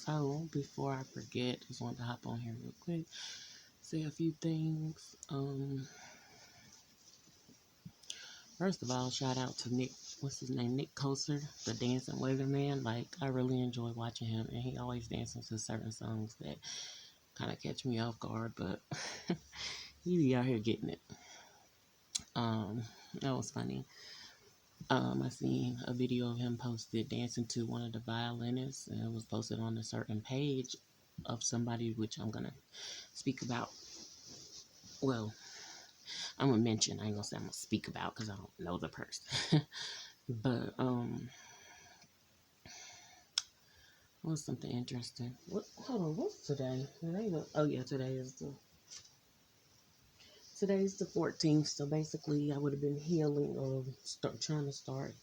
So before I forget, just wanted to hop on here real quick, say a few things. First of all, shout out to Nick. What's his name? Nick Koser, the dancing weatherman. Like, I really enjoy watching him, and he always dances to certain songs that kind of catch me off guard, but he be out here getting it. Um, that was funny. I seen a video of him posted dancing to one of the violinists, and it was posted on a certain page of somebody which I'm gonna speak about. Well, I'm gonna mention. I ain't gonna say I'm gonna speak about because I don't know the person. But what's something interesting? What? Hold on. What's today? Oh yeah, today's the 14th. So basically, I would have been healing or trying to start.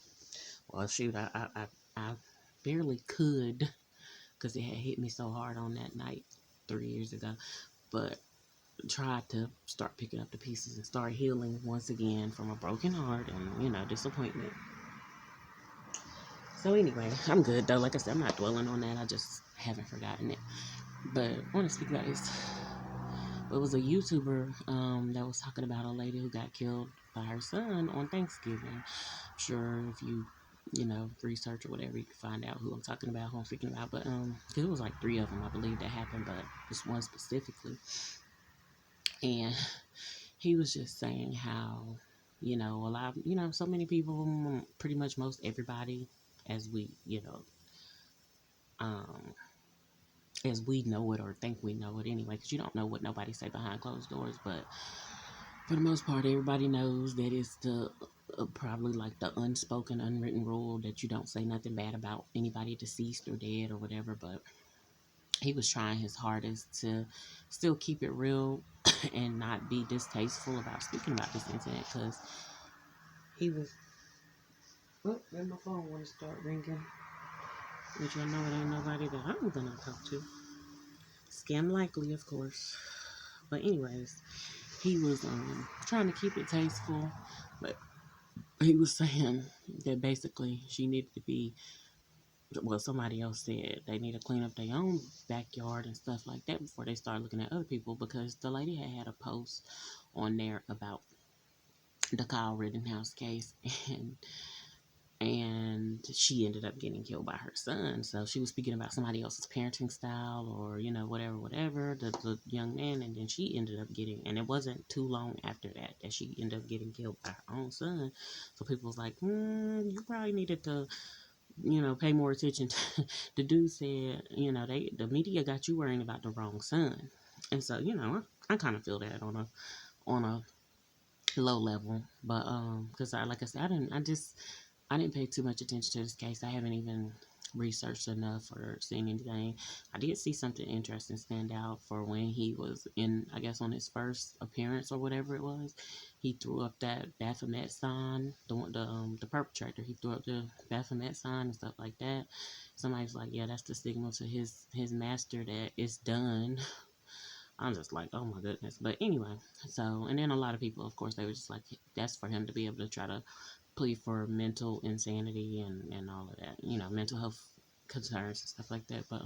Well, shoot, I barely could because it had hit me so hard on that night 3 years ago. But tried to start picking up the pieces and start healing once again from a broken heart and disappointment. So anyway, I'm good though. Like I said, I'm not dwelling on that. I just haven't forgotten it. But I want to speak about this. It was a YouTuber that was talking about a lady who got killed by her son on Thanksgiving. I'm sure if you research or whatever, you can find out who I'm talking about, who I'm speaking about. But cause it was like three of them, I believe, that happened, but this one specifically. And he was just saying how, a lot, so many people, pretty much most everybody, as we, um, as we know it or think we know it anyway, because you don't know what nobody say behind closed doors, but for the most part, everybody knows that it's the probably like the unspoken, unwritten rule that you don't say nothing bad about anybody deceased or dead or whatever. But he was trying his hardest to still keep it real and not be distasteful about speaking about this incident because he was. Oh, then my phone want to start ringing, which I know it ain't nobody that I'm gonna talk to. Scam likely, of course. But anyways, he was trying to keep it tasteful, but he was saying that basically she needed to be. Well, somebody else said they need to clean up their own backyard and stuff like that before they start looking at other people because the lady had a post on there about the Kyle Rittenhouse case and she ended up getting killed by her son. So she was speaking about somebody else's parenting style or whatever, the young man, and then she ended up getting, and it wasn't too long after that she ended up getting killed by her own son. So people was like, you probably needed to pay more attention to. The dude said, the media got you worrying about the wrong son. And so I kind of feel that on a low level, but because like I said, I didn't pay too much attention to this case. I haven't even researched enough or seen anything. I did see something interesting stand out for when he was in, I guess, on his first appearance or whatever it was. He threw up that Baphomet sign. The perpetrator. He threw up the Baphomet sign and stuff like that. Somebody's like, yeah, that's the signal to his master that it's done. I'm just like, oh my goodness. But anyway, so, and then a lot of people, of course, they were just like, that's for him to be able to try to plea for mental insanity and all of that, mental health concerns and stuff like that. But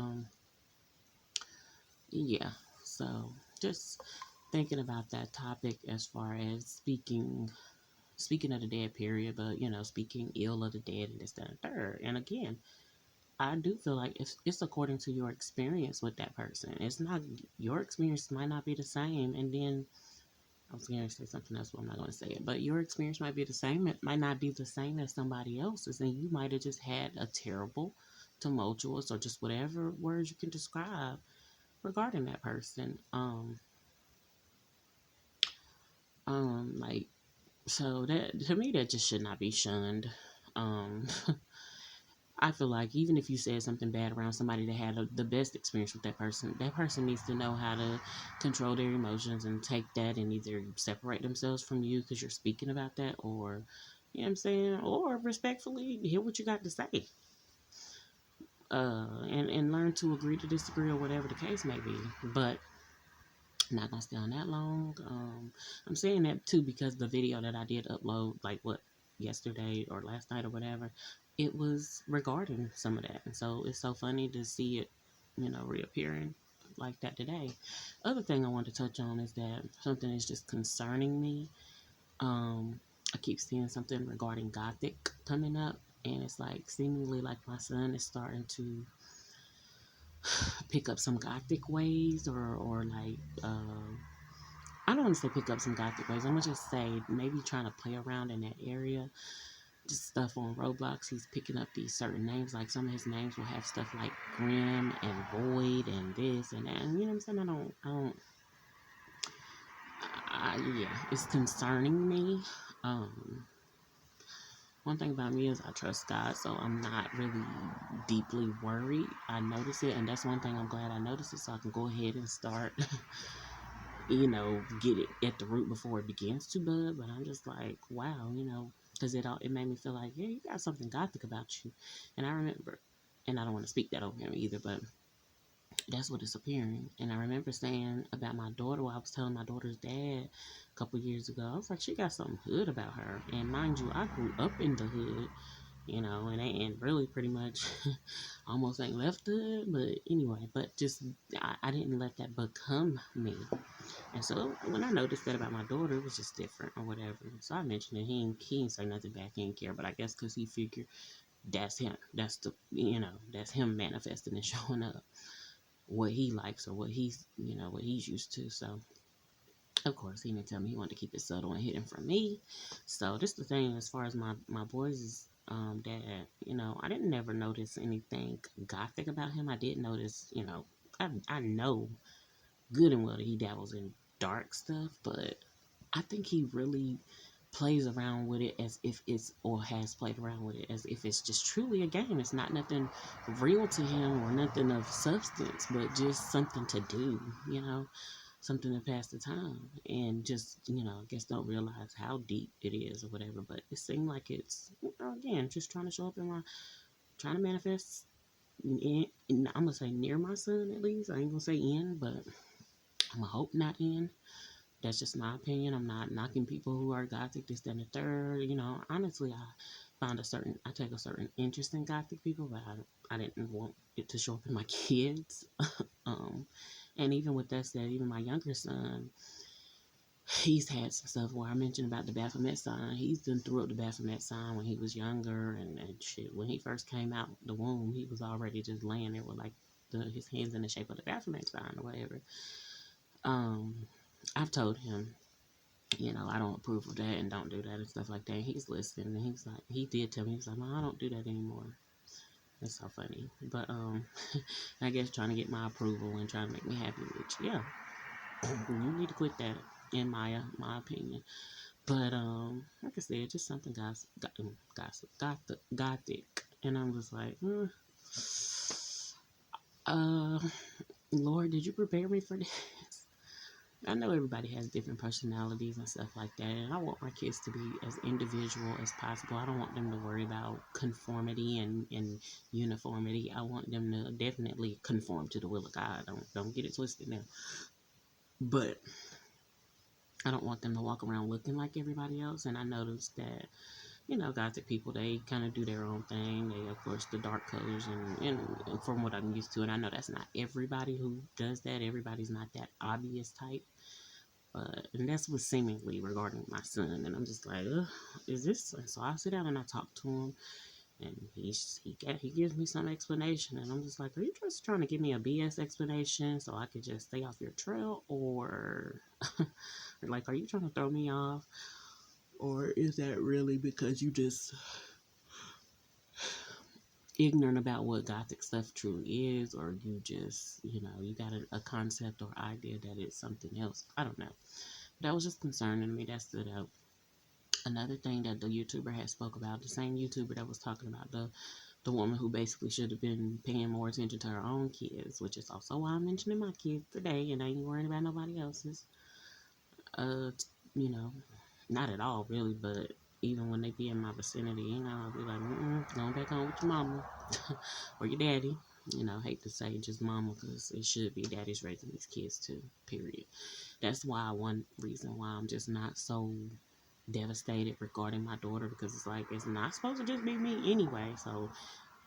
yeah. So just thinking about that topic as far as speaking of the dead period, but speaking ill of the dead and this, that, and third. And again, I do feel like it's according to your experience with that person. It's not, your experience might not be the same, and then I was going to say something else, but I'm not going to say it. But your experience might be the same. It might not be the same as somebody else's. And you might have just had a terrible, tumultuous, or just whatever words you can describe regarding that person. Like, so that, to me, that just should not be shunned. Um, I feel like even if you said something bad around somebody that had the best experience with that person needs to know how to control their emotions and take that and either separate themselves from you because you're speaking about that, or, you know what I'm saying, or respectfully hear what you got to say. And learn to agree to disagree or whatever the case may be. But I'm not gonna stay on that long. I'm saying that too because the video that I did upload, like what, yesterday or last night or whatever, it was regarding some of that, and so it's so funny to see it reappearing like that today. Other thing I want to touch on is that something is just concerning me. I keep seeing something regarding Gothic coming up, and it's like seemingly like my son is starting to pick up some Gothic ways, or like I don't want to say pick up some Gothic ways. I'm gonna just say maybe trying to play around in that area. Just stuff on Roblox. He's picking up these certain names. Like some of his names will have stuff like Grim and Void and this and that. And you know what I'm saying? Yeah, it's concerning me. Um, One thing about me is I trust God, so I'm not really deeply worried. I notice it, and that's one thing I'm glad I noticed it, so I can go ahead and start, get it at the root before it begins to bud. But I'm just like, wow, because it made me feel like, yeah, you got something Gothic about you. And I remember, and I don't want to speak that over him either, but that's what it's appearing. And I remember saying about my daughter, while I was telling my daughter's dad a couple years ago, I was like, she got something hood about her. And mind you, I grew up in the hood, and really pretty much almost ain't left the hood. But anyway, I didn't let that become me. And so when I noticed that about my daughter, it was just different or whatever. So I mentioned it. He ain't say nothing back. He didn't care. But I guess because he figured that's him. That's him manifesting and showing up what he likes or what he's used to. So of course he didn't tell me he wanted to keep it subtle and hidden from me. So this the thing as far as my boys' dad, I didn't never notice anything Gothic about him. I did notice, I know good and well that he dabbles in dark stuff, but I think he really plays around with it as if it's, or has played around with it as if it's just truly a game. It's not nothing real to him or nothing of substance, but just something to do, something to pass the time. And just, I guess don't realize how deep it is or whatever. But it seemed like it's, again, just trying to show up trying to manifest I'm going to say near my son at least. I ain't going to say in, but I'm going to hope not in. That's just my opinion. I'm not knocking people who are Gothic, this, that, and the third. Honestly, I take a certain interest in Gothic people, but I didn't want it to show up in my kids. And even with that said, even my younger son, he's had some stuff where I mentioned about the Baphomet sign. He's done threw up the Baphomet sign when he was younger and shit. When he first came out the womb, he was already just laying there with like his hands in the shape of the Baphomet sign or whatever. I've told him, I don't approve of that and don't do that and stuff like that. And he's listening and he's like, he did tell me, he's like, "Mom, I don't do that anymore." That's so funny. But I guess trying to get my approval and trying to make me happy, which yeah, you need to quit that in my opinion. But like I said, just something gothic, and I'm just like, Lord, did you prepare me for this? I know everybody has different personalities and stuff like that, and I want my kids to be as individual as possible. I don't want them to worry about conformity and uniformity. I want them to definitely conform to the will of God. Don't get it twisted now. But I don't want them to walk around looking like everybody else. And I noticed that, Gothic people, they kind of do their own thing. They, of course, the dark colors and from what I'm used to. And I know that's not everybody who does that. Everybody's not that obvious type. And that's what seemingly regarding my son. And I'm just like, is this? And so I sit down and I talk to him. And he gives me some explanation. And I'm just like, are you just trying to give me a BS explanation so I could just stay off your trail? Or, like, are you trying to throw me off? Or is that really because you just ignorant about what Gothic stuff truly is? Or you just, you got a concept or idea that it's something else? I don't know. That was just concerning to me. That stood out. Another thing that the YouTuber had spoke about, the same YouTuber that was talking about the woman who basically should have been paying more attention to her own kids, which is also why I'm mentioning my kids today, and I ain't worrying about nobody else's. Uh, you know, not at all, really, but even when they be in my vicinity, I'll be like, going back home with your mama or your daddy. Hate to say just mama because it should be daddy's raising these kids too, period. That's why one reason why I'm just not so devastated regarding my daughter, because it's like, it's not supposed to just be me anyway. So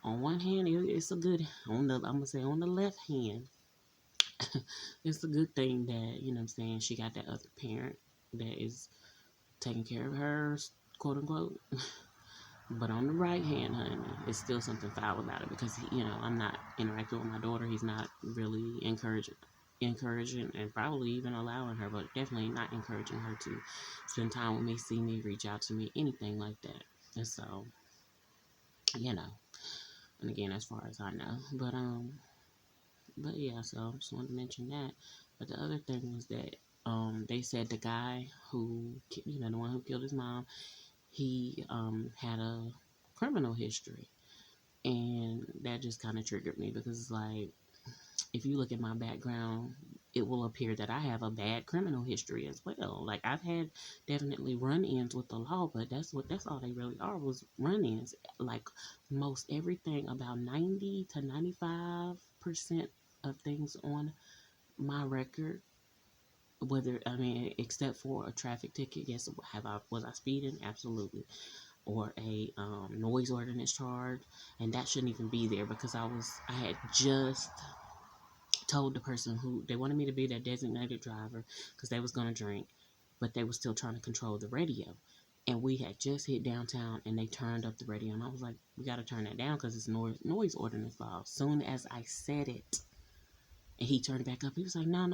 On one hand, it's a good, I'm going to say on the left hand, it's a good thing that, you know what I'm saying, she got that other parent that is taking care of her, quote unquote. But on the right hand, honey, it's still something foul about it because, I'm not interacting with my daughter. He's not really encouraging and probably even allowing her, but definitely not encouraging her to spend time with me, see me, reach out to me, anything like that. And so, and again, as far as I know, but yeah, so just wanted to mention that. But the other thing was that, they said the guy who, the one who killed his mom, he, had a criminal history. And that just kind of triggered me because it's like, if you look at my background, it will appear that I have a bad criminal history as well. Like, I've had definitely run-ins with the law, but that's all they really are, was run-ins. Like, most everything, about 90 to 95% of things on my record, except for a traffic ticket, yes, was I speeding? Absolutely. Or a noise ordinance charge, and that shouldn't even be there because I had just told the person who they wanted me to be their designated driver because they was going to drink, but they were still trying to control the radio. And we had just hit downtown and they turned up the radio, and I was like, we got to turn that down because it's noise ordinance law. Soon as I said it, and he turned it back up, he was like, no,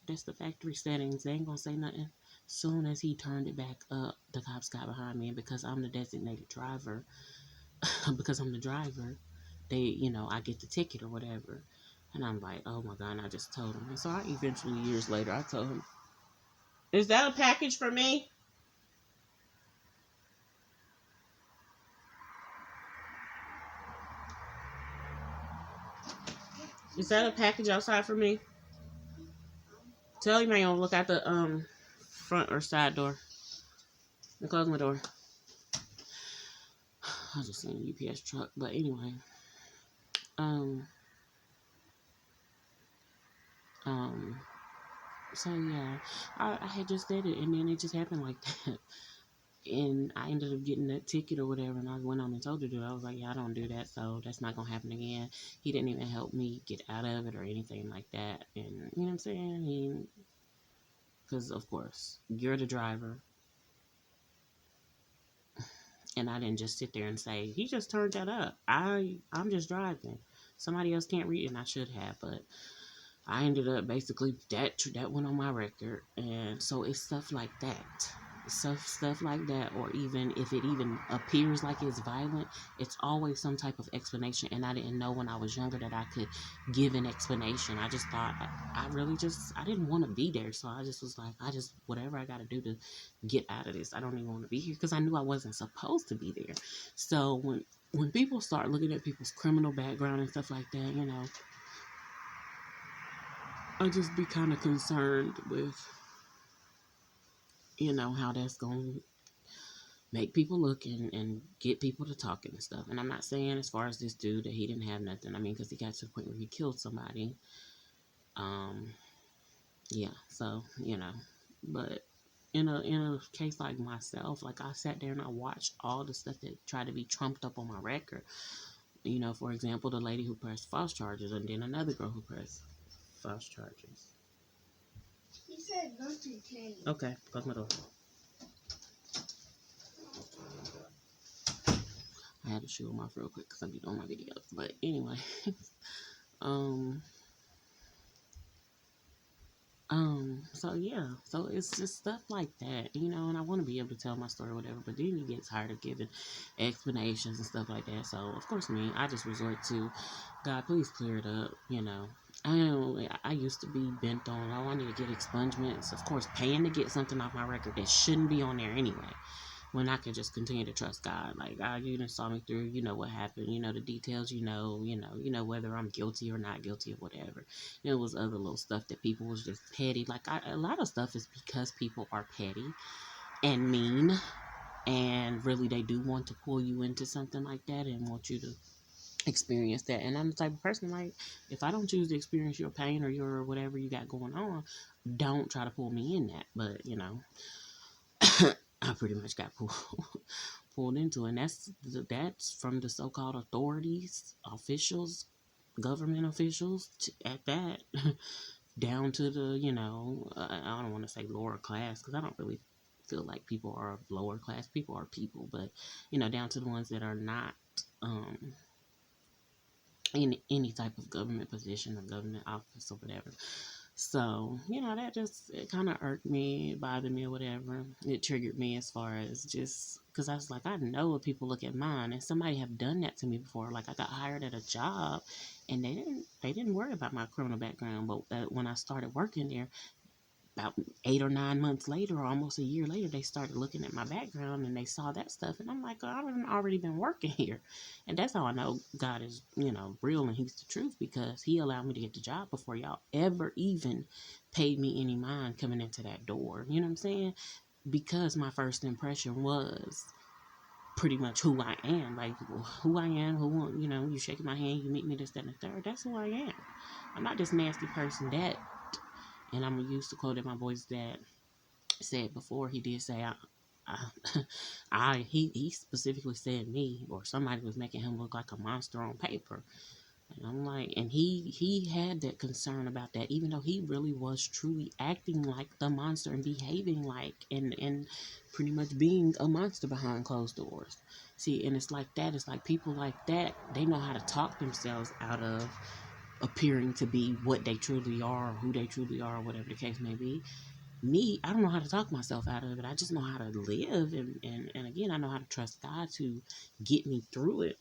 that's the factory settings, they ain't gonna say nothing. Soon as he turned it back up, the cops got behind me, and because I'm the designated driver, because I'm the driver, they, I get the ticket or whatever. And I'm like, oh my God, and I just told him. And so I eventually, years later, I told him, is that a package for me? Is that a package outside for me? Tell him I don't look out the front or side door. And close my door. I just seen a UPS truck. But anyway. Um um so yeah. I had just said it, and then it just happened like that. And I ended up getting that ticket or whatever, and I went on and told her to do it. I was like, yeah, I don't do that, so that's not gonna happen again. He didn't even help me get out of it or anything like that. And you know what I'm saying? Because of course, you're the driver, and I didn't just sit there and say, he just turned that up. I'm just driving. Somebody else can't read, and I should have, but I ended up basically that went on my record. And so it's stuff like that. Stuff like that, or even if it even appears like it's violent, it's always some type of explanation. And I didn't know when I was younger that I could give an explanation. I just thought I didn't want to be there, so I just was like, whatever I got to do to get out of this. I don't even want to be here because I knew I wasn't supposed to be there. So when people start looking at people's criminal background and stuff like that, I just be kind of concerned with, how that's going to make people look and get people to talking and stuff. And I'm not saying as far as this dude that he didn't have nothing. I mean, because he got to the point where he killed somebody. Yeah, so, but in a case like myself, like I sat there and I watched all the stuff that tried to be trumped up on my record. For example, the lady who pressed false charges, and then another girl who pressed false charges. He said not to tell you. Okay, close my door. I had to shoot him off real quick because I be doing my videos. But anyway, so yeah, so it's just stuff like that, and I want to be able to tell my story or whatever, but then you get tired of giving explanations and stuff like that. So of course, I just resort to, God, please clear it up. I used to be bent on, oh, I need to get expungements. Of course, paying to get something off my record that shouldn't be on there anyway, when I can just continue to trust God. Like, God, you done saw me through, what happened, the details, whether I'm guilty or not guilty or whatever. It was other little stuff that people was just petty. Like, a lot of stuff is because people are petty and mean, and really they do want to pull you into something like that and want you to experience that. And I'm the type of person, like, if I don't choose to experience your pain or your whatever you got going on, don't try to pull me in that. But I pretty much got pulled into, and that's from the so-called authorities, officials, government officials at that, down to the I don't want to say lower class because I don't really feel like people are lower class. People are people, but down to the ones that are not um in any type of government position or government office or whatever. So, that just, it kind of irked me, it bothered me or whatever. It triggered me as far as just, because I was like, I know what people look at mine, and somebody have done that to me before. Like, I got hired at a job, and they didn't worry about my criminal background, but when I started working there, about 8 or 9 months later, or almost a year later, they started looking at my background and they saw that stuff. And I'm like, oh, I've already been working here. And that's how I know God is, real and He's the truth, because He allowed me to get the job before y'all ever even paid me any mind coming into that door. You know what I'm saying? Because my first impression was pretty much who I am. Like, who I am, you shaking my hand, you meet me, this, that, and the third. That's who I am. I'm not this nasty person that. And I'm used to quote that my boy's dad said before. He did say, he specifically said me, or somebody was making him look like a monster on paper. And I'm like, and he had that concern about that, even though he really was truly acting like the monster and behaving like, and pretty much being a monster behind closed doors. See, and it's like that. It's like people like that, they know how to talk themselves out of appearing to be what they truly are, or who they truly are, whatever the case may be. Me, I don't know how to talk myself out of it. I just know how to live, and again, I know how to trust God to get me through it.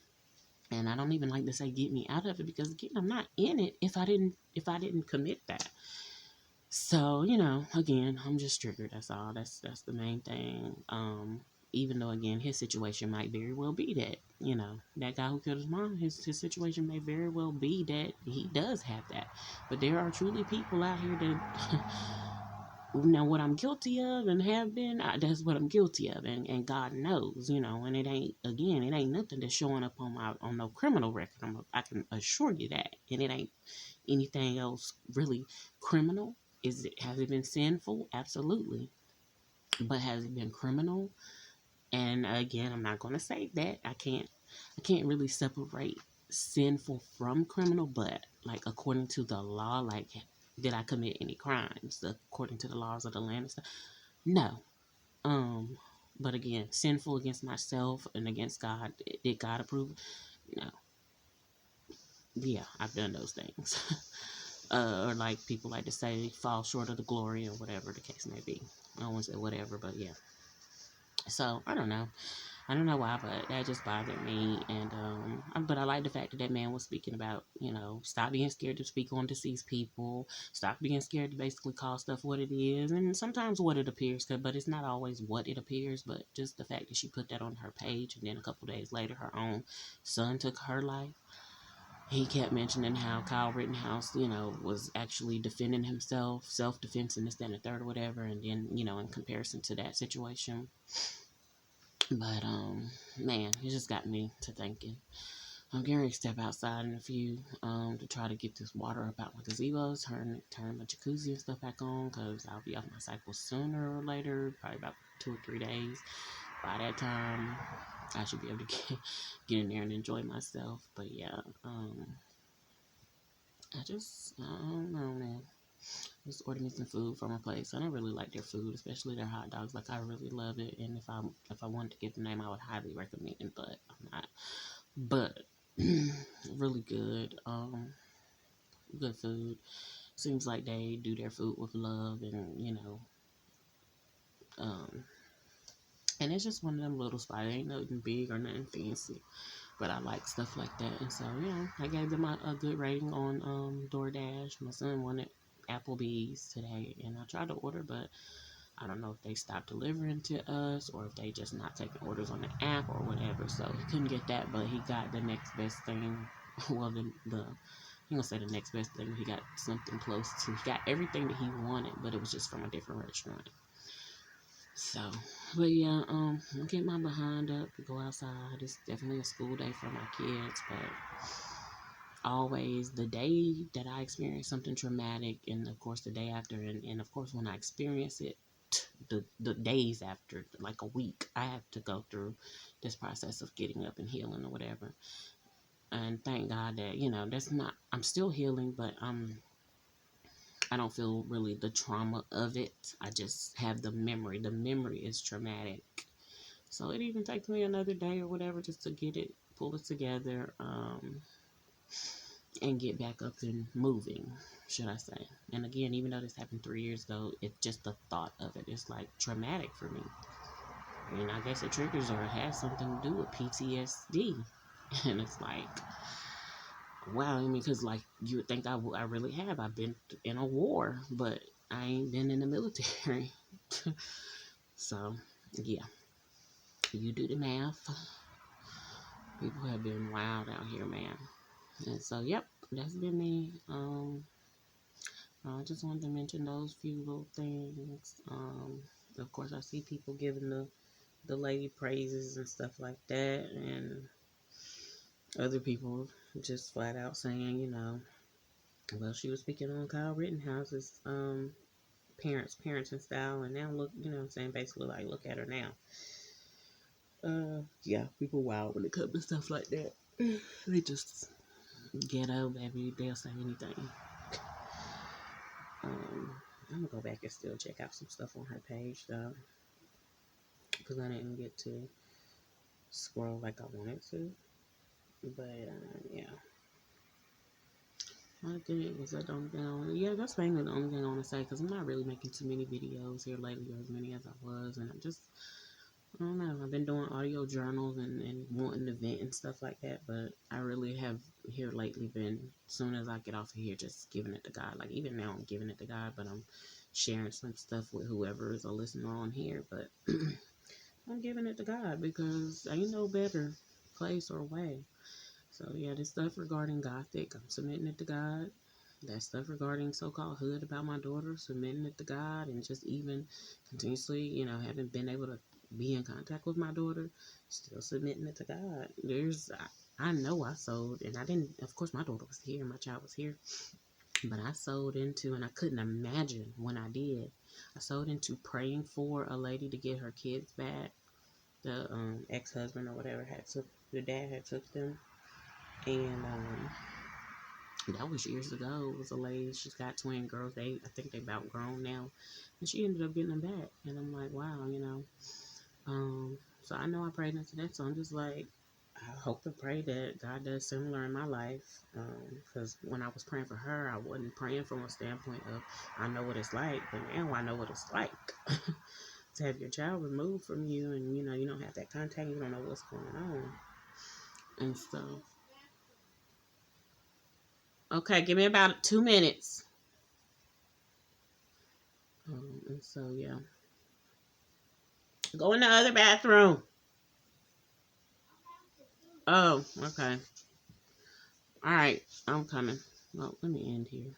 And I don't even like to say get me out of it, because again, I'm not in it if I didn't commit that. So, again, I'm just triggered. That's all. That's the main thing. Even though, again, his situation might very well be that, that guy who killed his mom, his situation may very well be that he does have that. But there are truly people out here that now what I'm guilty of and have been, that's what I'm guilty of, and God knows, and it ain't nothing that's showing up on no criminal record. I can assure you that, and it ain't anything else really criminal. Has it been sinful? Absolutely. But has it been criminal? And again, I'm not going to say that. I can't really separate sinful from criminal, but like according to the law, like did I commit any crimes according to the laws of the land and stuff? No. Um, but again, sinful against myself and against God. Did God approve? No. Yeah, I've done those things. Or like people like to say, fall short of the glory or whatever the case may be. I don't want to say whatever, but yeah. So I don't know. I don't know why, but that just bothered me. And but I like the fact that that man was speaking about, stop being scared to speak on deceased people, stop being scared to basically call stuff what it is, and sometimes what it appears. But it's not always what it appears. But just the fact that she put that on her page, and then a couple days later, her own son took her life. He kept mentioning how Kyle Rittenhouse, was actually defending himself, self-defense and this, that, and the third or whatever. And then, in comparison to that situation. But, man, it just got me to thinking. I'm getting ready to step outside in a few, to try to get this water up out my gazebo, turn my jacuzzi and stuff back on, because I'll be off my cycle sooner or later, probably about 2 or 3 days. By that time, I should be able to get in there and enjoy myself. But yeah, I don't know, man. Just ordered me some food from a place. I don't really like their food, especially their hot dogs. Like, I really love it, and if I wanted to give the name, I would highly recommend it, but I'm not. But really good, good food. Seems like they do their food with love, and um, and it's just one of them little spots. It ain't nothing big or nothing fancy, but I like stuff like that. And so I gave them a good rating on DoorDash. My son wanted Applebee's today, and I tried to order, but I don't know if they stopped delivering to us or if they just not taking orders on the app or whatever. So he couldn't get that, but he got the next best thing. Well, I'm gonna say the next best thing. He got something close to. He got everything that he wanted, but it was just from a different restaurant. So, but yeah, I'm getting my behind up to go outside. It's definitely a school day for my kids, but always the day that I experience something traumatic, and of course the day after, and of course when I experience it, the days after, like a week, I have to go through this process of getting up and healing or whatever. And thank God that, that's not, I'm still healing, but I don't feel really the trauma of it. I just have the memory. The memory is traumatic. So it even takes me another day or whatever just to pull it together, and get back up and moving, should I say. And again, even though this happened 3 years ago, it's just the thought of it. It's like traumatic for me. And I guess it triggers or it has something to do with PTSD. And it's like, wow, I mean, because like you would think I really have. I've been in a war, but I ain't been in the military. So, yeah, you do the math. People have been wild out here, man. And so, yep, that's been me. I just wanted to mention those few little things. Of course, I see people giving the lady praises and stuff like that, and other people just flat out saying, well, she was speaking on Kyle Rittenhouse's parenting style, and now look, what I'm saying, basically like, look at her now. Yeah, people wild when it comes to stuff like that. They just ghetto, baby. They'll say anything. I'm gonna go back and still check out some stuff on her page though, because I didn't get to scroll like I wanted to. But yeah, I think is that the only thing yeah, that's mainly the only thing I want to say, because I'm not really making too many videos here lately, or as many as I was, and I don't know. I've been doing audio journals and wanting to vent and stuff like that, but I really have here lately been, as soon as I get off of here, just giving it to God. Like, even now I'm giving it to God, but I'm sharing some stuff with whoever is a listener on here, but I'm giving it to God because ain't no better place or way. So yeah, this stuff regarding Gothic, I'm submitting it to God. That stuff regarding so-called hood about my daughter, submitting it to God, and just even continuously, haven't been able to be in contact with my daughter, still submitting it to God. I know I sold, and I didn't, of course my daughter was here, my child was here, but I sold into, and I couldn't imagine when I did, I sold into praying for a lady to get her kids back. The ex-husband or whatever the dad had took them, and that was years ago. It was a lady. She's got twin girls. I think they about grown now, and she ended up getting them back. And I'm like, wow, So I know I prayed into that. So I'm just like, I hope and pray that God does similar in my life. Because when I was praying for her, I wasn't praying from a standpoint of I know what it's like, but now I know what it's like to have your child removed from you, and you don't have that contact. You don't know what's going on, and so. Okay, give me about 2 minutes. And so, yeah. Go in the other bathroom. Oh, okay. All right, I'm coming. Well, let me end here.